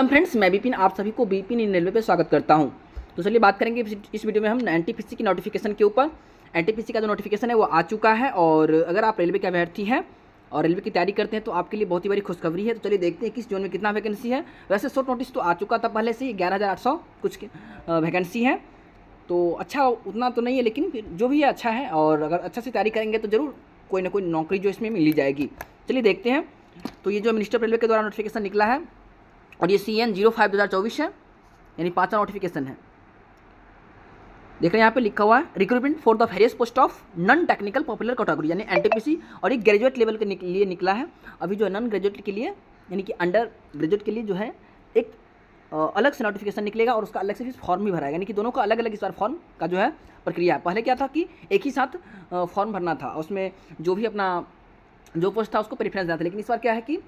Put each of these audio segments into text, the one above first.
Welcome friends, मैं विपिन आप सभी को विपिन इन रेलवे पे स्वागत करता हूं। तो चलिए बात करेंगे इस वीडियो में हम एनटीपीसी की नोटिफिकेशन के ऊपर। एनटीपीसी का जो नोटिफिकेशन है वो आ चुका है और अगर आप रेलवे के अभ्यर्थी हैं और रेलवे की तैयारी करते हैं तो आपके लिए बहुत ही बड़ी खुशखबरी है। तो चलिए देखते हैं किस जोन में कितना वैकेंसी है। वैसे शॉर्ट नोटिस तो आ चुका था पहले से ही, 11,800 कुछ वैकेंसी है। तो अच्छा उतना तो नहीं है, लेकिन फिर जो भी है अच्छा है और अगर अच्छा से तैयारी करेंगे तो ज़रूर कोई ना कोई नौकरी जो इसमें मिल ही जाएगी। चलिए देखते हैं। तो ये जो मिनिस्टर ऑफ रेलवे के द्वारा नोटिफिकेशन निकला है और ये CN 05/2024 है, यानी 5वां नोटिफिकेशन है। देख रहे हैं यहाँ पे लिखा हुआ है recruitment for the various post of non technical popular category, यानी एनटीपीसी। और ये ग्रेजुएट लेवल के लिए निकला है। अभी जो है नॉन ग्रेजुएट के लिए यानी कि अंडर ग्रेजुएट के लिए जो है एक अलग से नोटिफिकेशन निकलेगा और उसका अलग से फिर फॉर्म भी भरा है, यानी कि दोनों का अलग अलग इस बार फॉर्म का जो है प्रक्रिया है। पहले क्या था कि एक ही साथ फॉर्म भरना था, उसमें जो भी अपना जो पोस्ट था उसको प्रेफरेंस देना था। लेकिन इस बार क्या है कि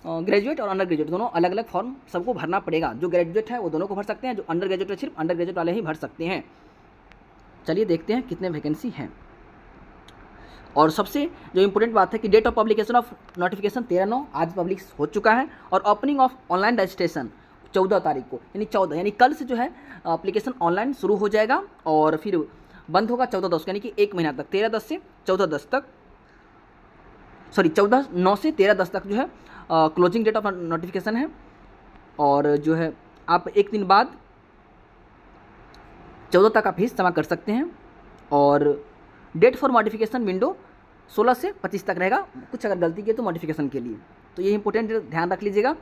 ग्रेजुएट और अंडर ग्रेजुएट दोनों अलग अलग फॉर्म सबको भरना पड़ेगा। जो ग्रेजुएट है वो दोनों को भर सकते हैं, जो अंडर ग्रेजुएट है सिर्फ अंडर ग्रेजुएट वाले ही भर सकते हैं। चलिए देखते हैं कितने वैकेंसी हैं। और सबसे जो इम्पोर्टेंट बात है कि date of publication of notification 13/9 आज पब्लिश हो चुका है और ओपनिंग ऑफ ऑनलाइन रजिस्ट्रेशन 14 तारीख को, यानी 14 यानी कल से जो है एप्लीकेशन ऑनलाइन शुरू हो जाएगा और फिर बंद होगा 14/10 यानी कि एक महीना तक, 13/10 से 14/10 तक, सॉरी 14/9 से 13/10 तक जो है क्लोजिंग डेट ऑफ नोटिफिकेशन है। और जो है आप एक दिन बाद 14 तक आप फीस जमा कर सकते हैं। और डेट फॉर मॉडिफिकेशन विंडो 16 से 25 तक रहेगा, कुछ अगर गलती की तो मॉडिफिकेशन के लिए। तो ये इंपॉर्टेंट ध्यान रख लीजिएगा,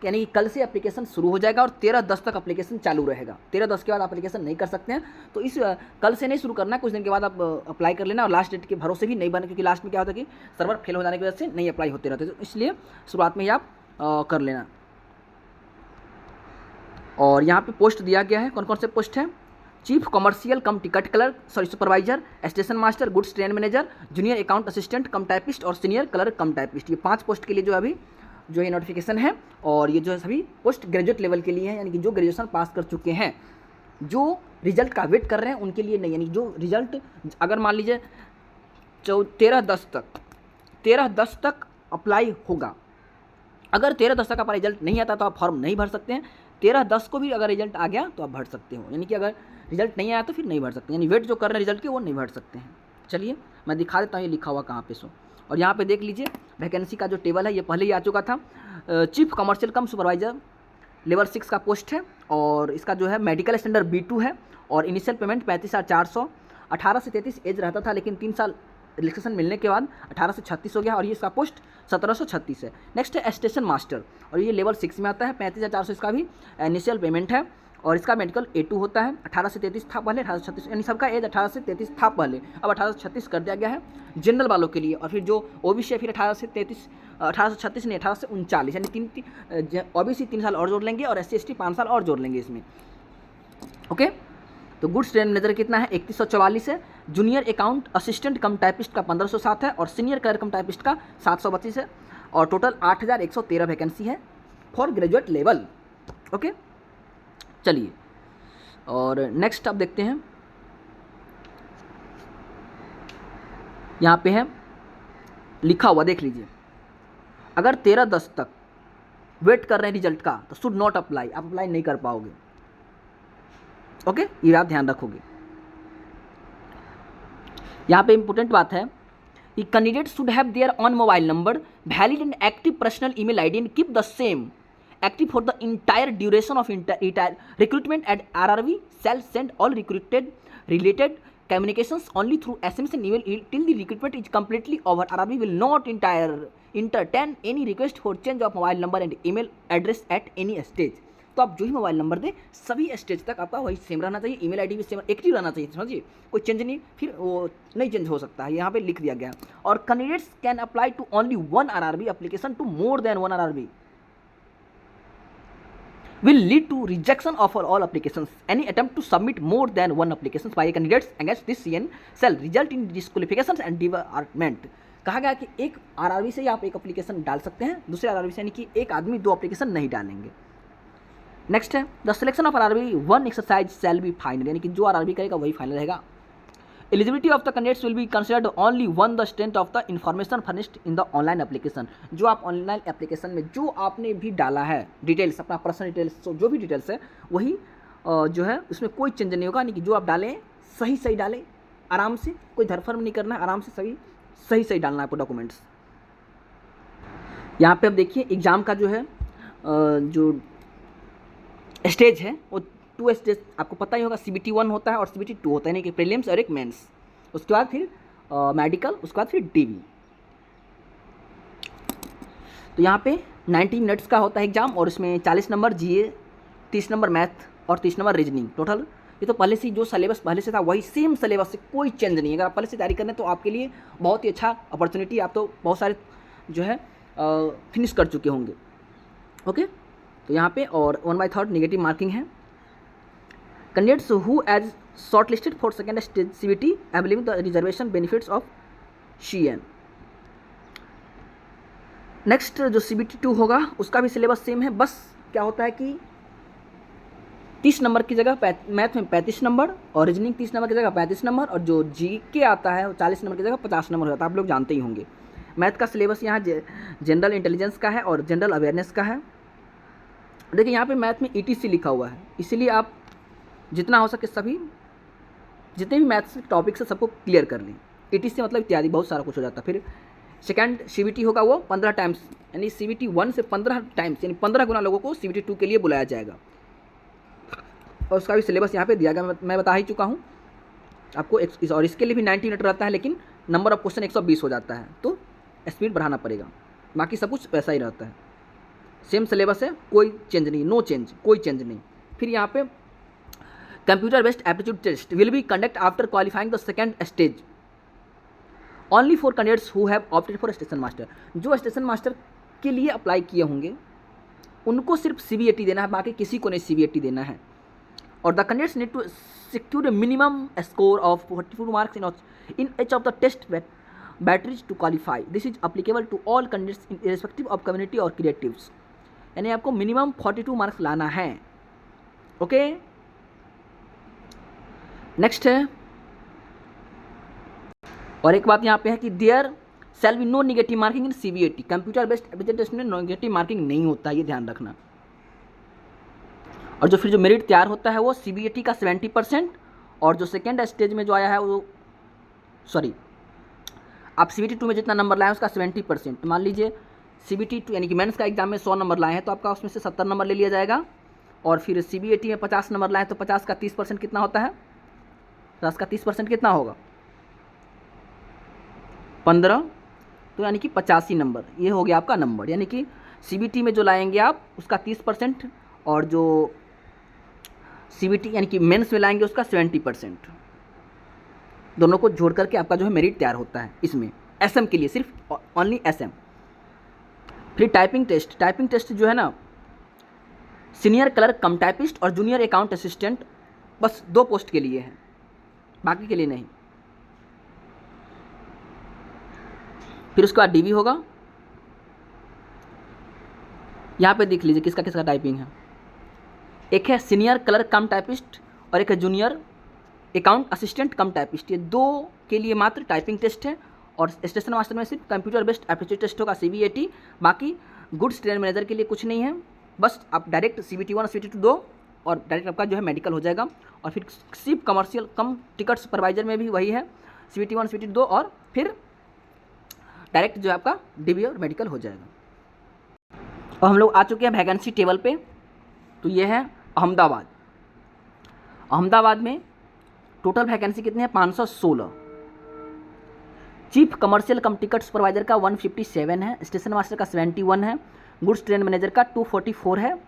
यानी कि कल से एप्लीकेशन शुरू हो जाएगा और 13/10 तक एप्लीकेशन चालू रहेगा। 13/10 के बाद एप्लीकेशन नहीं कर सकते हैं। तो इस कल से नहीं शुरू करना है, कुछ दिन के बाद आप अप्लाई कर लेना और लास्ट डेट के भरोसे भी नहीं बने, क्योंकि लास्ट में क्या होता है कि सर्वर फेल हो जाने की वजह से नहीं अप्लाई होते रहते। तो इसलिए शुरुआत में ही आप कर लेना। और यहाँ पे पोस्ट दिया गया है, कौन कौन से पोस्ट हैं। चीफ कमर्शियल कम ticket clerk, sorry supervisor, station master, goods train manager, junior account assistant कम टाइपिस्ट और सीनियर क्लर्क कम टाइपिस्ट। ये 5 पोस्ट के लिए जो अभी जो ये नोटिफिकेशन है। और ये जो है सभी पोस्ट ग्रेजुएट लेवल के लिए है, यानी कि जो ग्रेजुएशन पास कर चुके हैं, जो रिजल्ट का वेट कर रहे हैं उनके लिए नहीं। यानी जो रिजल्ट अगर मान लीजिए 13/10 तक अप्लाई होगा, अगर 13/10 तक आपका रिजल्ट नहीं आता तो आप फॉर्म नहीं भर सकते हैं। 13/10 को भी अगर रिजल्ट आ गया तो आप भर सकते हो, यानी कि अगर रिजल्ट नहीं आया तो फिर नहीं भर सकते, यानी वेट जो कर रहे हैं रिजल्ट के वो नहीं भर सकते हैं। चलिए मैं दिखा देता हूँ ये लिखा हुआ कहाँ पे सो। और यहाँ पे देख लीजिए वैकेंसी का जो टेबल है ये पहले ही आ चुका था। चीफ कमर्शियल कम सुपरवाइजर लेवल 6 का पोस्ट है और इसका जो है मेडिकल स्टैंडर्ड B2 है और इनिशियल पेमेंट 35,400। 18 से 33 एज रहता था, लेकिन 3 साल रिलैक्सेशन मिलने के बाद 18 से 36 हो गया और ये इसका पोस्ट 1736 है। नेक्स्ट है स्टेशन मास्टर और ये लेवल 6 में आता है, 35,400 इसका भी इनिशियल पेमेंट है और इसका मेडिकल A2 होता है। 18 से 33 था पहले, 18 से 36, यानी सबका एज 18 से 33 था पहले, अब 18 से 36 कर दिया गया है जनरल वालों के लिए। और फिर जो OBC है फिर 18 से 36 नहीं 18 से 39, यानी OBC 3 साल और जोड़ लेंगे और SC ST 5 साल और जोड़ लेंगे इसमें। ओके, तो गुड्स ट्रेन मैनेजर कितना है 3144 है। जूनियर अकाउंट असिस्टेंट कम टाइपिस्ट का 1507 है और सीनियर क्लर्क कम टाइपिस्ट का 732 है। और टोटल 8113 वैकेंसी है फॉर ग्रेजुएट लेवल। ओके, चलिए और नेक्स्ट आप देखते हैं। यहाँ पे है लिखा हुआ, देख लीजिए, अगर 13/10 तक वेट कर रहे हैं रिजल्ट का तो शुड नॉट अप्लाई, आप अप्लाई नहीं कर पाओगे। ओके, ये आप ध्यान रखोगे। यहाँ पे इंपॉर्टेंट बात है कि candidate should have their on mobile number valid and active personal email ID and keep the same active for the entire duration of recruitment at RRB shall send all recruited related communications only through SMS and email till the recruitment is completely over. RRB will not entertain any request for change of mobile number and email address at any stage. तो आप जो ही mobile number दें सभी stage तक आपका वही same रहना चाहिए, ईमेल आईडी भी सेम एक्टिव रहना चाहिए, समझिए, कोई चेंज नहीं, फिर वो नहीं चेंज हो सकता है, यहाँ पे लिख दिया गया। और candidates can apply to only 1 RRB application to more than 1 RRB will lead to rejection of all applications. Any attempt to submit more than 1 applications by candidates against this CN shall result in disqualifications and debarment. कहा गया कि एक RRB से ही आप एक application डाल सकते हैं, दूसरे RRB से यानी कि एक आदमी 2 एप्लीकेशन नहीं डालेंगे। नेक्स्ट है the selection of RRB 1 exercise shall be final, यानी कि जो RRB करेगा वही फाइनल रहेगा। Eligibility of the candidates will be considered only one the strength of the information furnished in the online application. जो आप ऑनलाइन एप्लीकेशन में जो आपने भी डाला है डिटेल्स, अपना पर्सनल डिटेल्स, जो भी डिटेल्स है वही जो है उसमें कोई चेंज नहीं होगा। यानी कि जो आप डालें सही डालें, आराम से, कोई धरफड़ नहीं करना है, आराम से सही डालना है आपको डॉक्यूमेंट्स। यहाँ पे अब देखिए एग्ज़ाम का जो है जो स्टेज है वो 2 स्टेज आपको पता ही होगा। CBT 1 होता है और CBT 2 होता है, यानी कि प्रीलिम्स और एक मेंस। उसके बाद फिर मेडिकल, उसके बाद फिर DV। तो यहाँ पे 90 मिनट्स का होता है एग्जाम और इसमें 40 नंबर GA, 30 नंबर मैथ और 30 नंबर रीजनिंग टोटल। ये तो पहले से जो सिलेबस पहले से था वही सेम सिलेबस से, कोई चेंज नहीं है। अगर आप पहले से तैयारी कर रहे हैं तो आपके लिए बहुत ही अच्छा अपॉर्चुनिटी, आप तो बहुत सारे जो है फिनिश कर चुके होंगे। ओके, तो यहाँ पे और 1/3 नेगेटिव मार्किंग है। Candidates who as short listed for second stage CBT available the reservation benefits of CN। Next जो CBT 2 होगा उसका भी सिलेबस सेम है, बस क्या होता है कि 30 नंबर की जगह मैथ में 35 नंबर और रीजनिंग 30 नंबर की जगह 35 नंबर और जो GK आता है वो 40 नंबर की जगह 50 नंबर हो जाता है। आप लोग जानते ही होंगे। मैथ का सिलेबस यहाँ जनरल इंटेलिजेंस का है और जनरल अवेयरनेस का है। देखिए यहाँ पे मैथ में ETC लिखा हुआ है, इसीलिए आप जितना हो सके सभी जितने भी मैथ्स टॉपिक्स है सबको क्लियर कर लें। ETC मतलब इत्यादि बहुत सारा कुछ हो जाता है। फिर सेकेंड CBT होगा वो 15 टाइम्स, यानी CBT 1 से 15 टाइम्स यानी 15 गुना लोगों को CBT 2 के लिए बुलाया जाएगा। और उसका भी सिलेबस यहाँ पे दिया गया, मैं बता ही चुका हूँ आपको। और इसके लिए भी 90 मिनट रहता है, लेकिन नंबर ऑफ क्वेश्चन 120 हो जाता है, तो स्पीड बढ़ाना पड़ेगा। बाकी सब कुछ वैसा ही रहता है, सेम सिलेबस है, कोई चेंज नहीं, नो चेंज, कोई चेंज नहीं। फिर यहाँ पे computer based aptitude test will be conduct after qualifying the second stage only for candidates who have opted for station master. जो स्टेशन मास्टर के लिए अप्लाई किए होंगे उनको सिर्फ CBAT देना है, बाकी किसी को नहीं CBAT देना है। और the candidates need to secure a minimum score of 44 marks in each of the test batteries to qualify. This is applicable to all candidates irrespective of community और creatives। यानी आपको मिनिमम 42 मार्क्स लाना है। Okay, next है और एक बात यहाँ पे है कि there shall be no negative marking in CBAT। Computer based aptitude test में नेगेटिव मार्किंग नहीं होता, ये ध्यान रखना। और जो फिर जो मेरिट तैयार होता है वो CBAT का 70% और जो सेकेंड स्टेज में जो आया है वो आप CBT 2 में जितना नंबर लाए हैं उसका 70%। मान लीजिए CBT 2 यानी कि मेंस का एग्जाम में 100 नंबर लाए हैं तो आपका उसमें से 70 नंबर ले लिया जाएगा। और फिर CBAT में 50 नंबर लाए तो 50 का 30% कितना होता है? 50 का 30% कितना होगा? 15, तो यानी कि 85 नंबर, ये हो गया आपका नंबर। यानी कि CBT में जो लाएंगे आप उसका 30% और जो CBT यानी कि मेंस में लाएंगे उसका 70%, दोनों को जोड़ करके आपका जो है मेरिट तैयार होता है इसमें SM के लिए, सिर्फ ओनली SM। फिर टाइपिंग टेस्ट जो है ना, सीनियर क्लर्क कम टाइपिस्ट और जूनियर अकाउंट असिस्टेंट, बस 2 पोस्ट के लिए है, बाकी के लिए नहीं। फिर उसके बाद DV होगा। यहाँ पे देख लीजिए किसका किसका टाइपिंग है। एक है सीनियर क्लर्क कम टाइपिस्ट और एक है जूनियर अकाउंट असिस्टेंट कम टाइपिस्ट। ये 2 के लिए मात्र टाइपिंग टेस्ट है। और स्टेशन मास्टर में सिर्फ कंप्यूटर बेस्ड एप्टीट्यूड टेस्ट होगा CBAT। बाकी गुड्स ट्रेन मैनेजर के लिए कुछ नहीं है, बस आप डायरेक्ट CBT 1 और CBT 2 दो और डायरेक्ट आपका जो है मेडिकल हो जाएगा। और फिर सिर्फ कमर्शियल कम टिकट सुपरवाइजर में भी वही है, CBT 1 CBT 2 और फिर डायरेक्ट जो है आपका DV और मेडिकल हो जाएगा। और हम लोग आ चुके हैं वैकेंसी टेबल पे। तो ये है अहमदाबाद में टोटल वैकेंसी कितने हैं? 516। चीफ कमर्शियल कम टिकट सुपरवाइजर का 157 है, स्टेशन मास्टर का 71 है, गुड्स ट्रेन मैनेजर का 244 है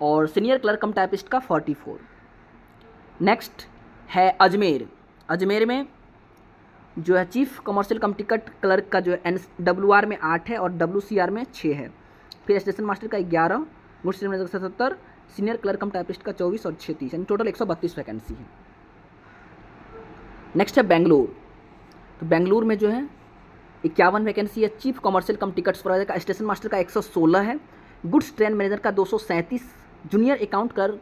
और सीनियर क्लर्क कम टाइपिस्ट का 44। नेक्स्ट है अजमेर में जो है चीफ कमर्शियल कम टिकट क्लर्क का जो है NWR में 8 है और WCR में 6 है। फिर स्टेशन मास्टर का 11, गुड्स ट्रेन मैनेजर का 77, सीनियर क्लर्क कम टाइपिस्ट का 24 और 36, यानी टोटल 132 वैकेंसी है। नेक्स्ट है बेंगलुरु। तो बेंगलुरु में जो है 51 वैकेंसी है, चीफ कमर्शियल कम टिकट सुपरवाइजर का, स्टेशन मास्टर का 116 है, गुड्स ट्रेन मैनेजर का 237, जूनियर अकाउंट क्लर्क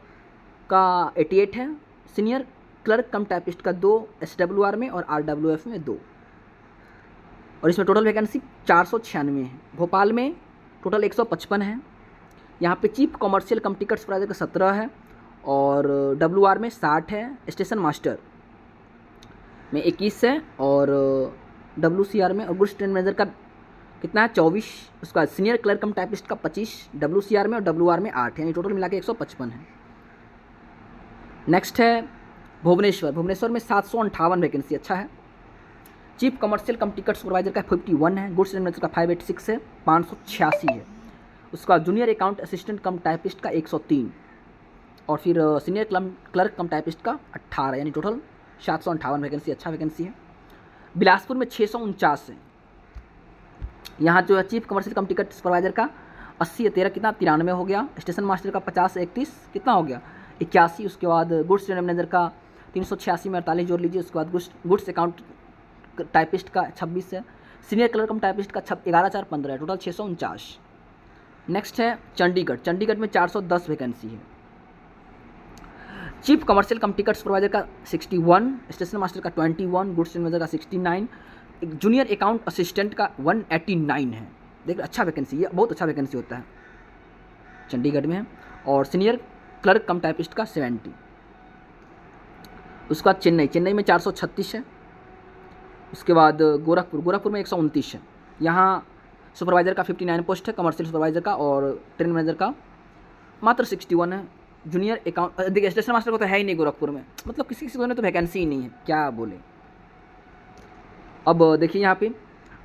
का 88 है, सीनियर क्लर्क कम टाइपिस्ट का 2, SWR में और RWF में 2। और इसमें टोटल वैकेंसी 496 है। भोपाल में टोटल 155 है। यहाँ पे चीफ कॉमर्शियल कम टिकट सुपरवाइजर का 17 है और WR में 60 है। स्टेशन मास्टर में 21 है और WCR में और गुड्स ट्रेन मैनेजर का कितना है 24। उसका सीनियर क्लर्क कम टाइपिस्ट का 25 WCR में और WR में 8, यानी टोटल मिला के 155 है। नेक्स्ट है भुवनेश्वर में 758 वैकेंसी, अच्छा है। चीफ कमर्शियल कम टिकट सुपरवाइजर का 51 है। गुड्स ट्रेन मैनेजर का 586 है, 586 है। उसका जूनियर अकाउंट असिस्टेंट कम टाइपिस्ट का 103 और फिर सीनियर क्लर्क कम टाइपिस्ट का 18, यानी टोटल 758 वैकेंसी, अच्छा वैकेंसी है। बिलासपुर में 649 है। यहाँ जो है चीफ कमर्शियल कम टिकट सुपरवाइजर का 80 या 13 कितना 93 हो गया। स्टेशन मास्टर का 50 से 31 कितना हो गया 81। उसके बाद गुड्स ट्रेन मैनेजर का 386 में 48 जोड़ लीजिए। उसके बाद गुड्स अकाउंट टाइपिस्ट का 26 है। सीनियर क्लर्क कम टाइपिस्ट का 11,415 है, टोटल 649। नेक्स्ट है चंडीगढ़ में 410 वैकेंसी है। चीफ कमर्शियल कम टिकट सुपरवाइजर का 61, स्टेशन मास्टर का 21, गुड्स ट्रेन मैनेजर का 69, एक जूनियर अकाउंट असिस्टेंट का 189 है। देख अच्छा वैकेंसी, ये बहुत अच्छा वैकेंसी होता है, चंडीगढ़ में है। और सीनियर क्लर्क कम टाइपिस्ट का 70। उसके बाद चेन्नई में 436 है। उसके बाद गोरखपुर में 129 है। यहाँ सुपरवाइज़र का 59 पोस्ट है कमर्शियल सुपरवाइज़र का और ट्रेन मैनेजर का मात्र 61 है। जूनियर अकाउंट देखिए स्टेशन मास्टर को तो है ही नहीं गोरखपुर में, मतलब किसी को तो वैकेंसी ही नहीं है, क्या बोले। अब देखिए यहाँ पे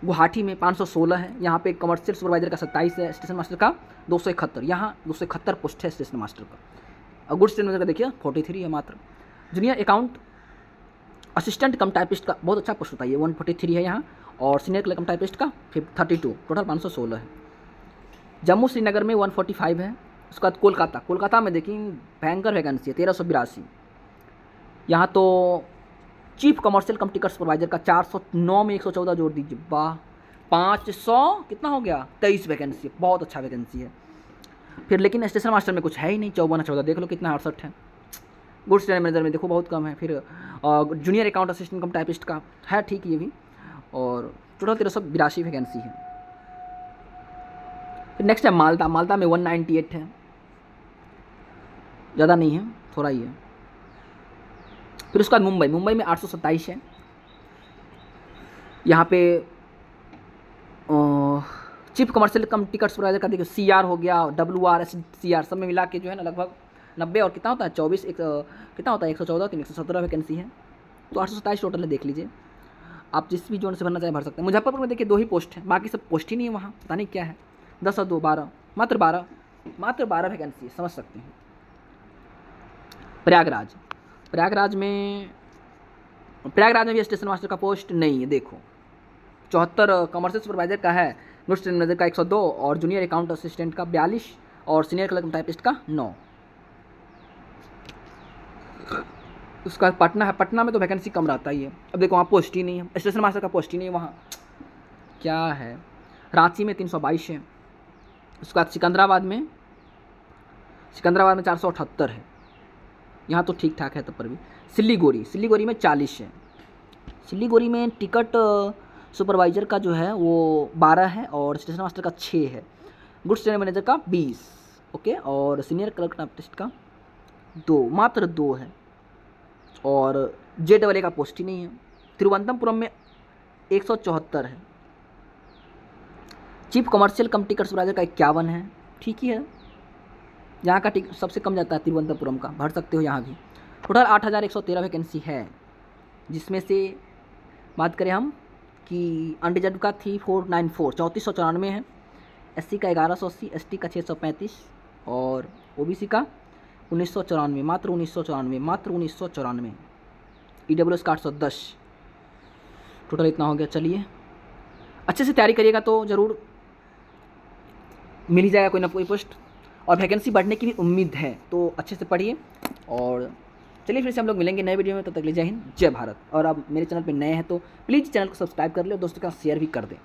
गुवाहाटी में 516 है। यहाँ पे कमर्शियल सुपरवाइज़र का 27 है। स्टेशन मास्टर का 271, यहाँ 271 पोस्ट है स्टेशन मास्टर का। और गुड्स ट्रेन मैनेजर का देखिए 43 है मात्र। जूनियर अकाउंट असिस्टेंट कम टाइपिस्ट का बहुत अच्छा पोस्ट होता है, ये 143 है यहाँ। और सीनियर क्लर्क कम टाइपिस्ट का 32, टोटल 516 है। जम्मू श्रीनगर में 145 है। उसके बाद कोलकाता में देखिए भयंकर वैकेंसी है 1382। यहाँ तो चीफ कमर्शियल कम टिकट सुपरवाइजर का 409 में 114 जोड़ दीजिए, वाह 500 कितना हो गया 23 वैकेंसी है, बहुत अच्छा वैकेंसी है। फिर लेकिन स्टेशन मास्टर में कुछ है ही नहीं, 54 देख लो कितना 68 है। गुड्स ट्रेन मैनेजर में देखो बहुत कम है। फिर जूनियर अकाउंट असिस्टेंट कम टाइपिस्ट का है ठीक ये भी, और टोटल 1382 वैकेंसी है। फिर नेक्स्ट है माल्टा में 198 है, ज़्यादा नहीं है, थोड़ा ही है। फिर उसके बाद मुंबई में 827 है। यहाँ पे चीफ कमर्शियल कम टिकट सुपरवाइजर का देखिए CR हो गया, WR CR सब में मिला के जो है ना लगभग 90 और कितना होता है 24 कितना होता है 114 317 वैकेंसी है। तो 827 टोटल है, देख लीजिए आप जिस भी जोन से भरना चाहें भर सकते हैं। मुजफ्फरपुर में देखिए 2 ही पोस्ट है, बाकी सब पोस्ट ही नहीं है वहाँ, पता नहीं क्या है। 10 और 2 12, मात्र 12 वैकेंसी है, समझ सकते हैं। प्रयागराज में भी स्टेशन मास्टर का पोस्ट नहीं है, देखो 74 कमर्शियल सुपरवाइजर का है। गुड्स ट्रेन मैनेजर का 102 और जूनियर अकाउंट असिस्टेंट का 42 और सीनियर क्लर्क टाइपिस्ट का 9। उसका पटना है, पटना में तो वैकेंसी कम रहता ही है। अब देखो वहाँ पोस्ट ही नहीं है, स्टेशन मास्टर का पोस्ट ही नहीं है वहाँ, क्या है। रांची में 322 है। उसके बाद सिकंदराबाद में 478 है, यहाँ तो ठीक ठाक है तब पर भी। सिल्लीगुड़ी में 40 है। सिल्लीगुड़ी में टिकट सुपरवाइज़र का जो है वो 12 है और स्टेशन मास्टर का 6 है। गुड्स ट्रेन मैनेजर का 20 ओके, और सीनियर क्लर्क टाइपिस्ट का 2, मात्र 2 है। और JAA का पोस्ट ही नहीं है। तिरुवनंतपुरम में 174 है। चीफ कमर्शियल कम टिकट सुपरवाइजर का 51 है, ठीक ही है। यहाँ का टिकट सबसे कम जाता है तिरुवनंतपुरम का, भर सकते हो यहाँ भी। टोटल 8113 वैकेंसी है, जिसमें से बात करें हम कि अनरिजर्व का 3494 3494 है। SC का 1180, ST का 635 और OBC का 1994, मात्र 1994। EWS का 810, टोटल इतना हो गया। चलिए अच्छे से तैयारी करिएगा तो ज़रूर मिल ही जाएगा कोई ना कोई पोस्ट, और वैकेंसी बढ़ने की भी उम्मीद है, तो अच्छे से पढ़िए। और चलिए फिर से हम लोग मिलेंगे नए वीडियो में, तब तक के लिए जय हिंद जय भारत। और अब मेरे चैनल पे नए हैं तो प्लीज़ चैनल को सब्सक्राइब कर ले और दोस्तों के साथ शेयर भी कर दें।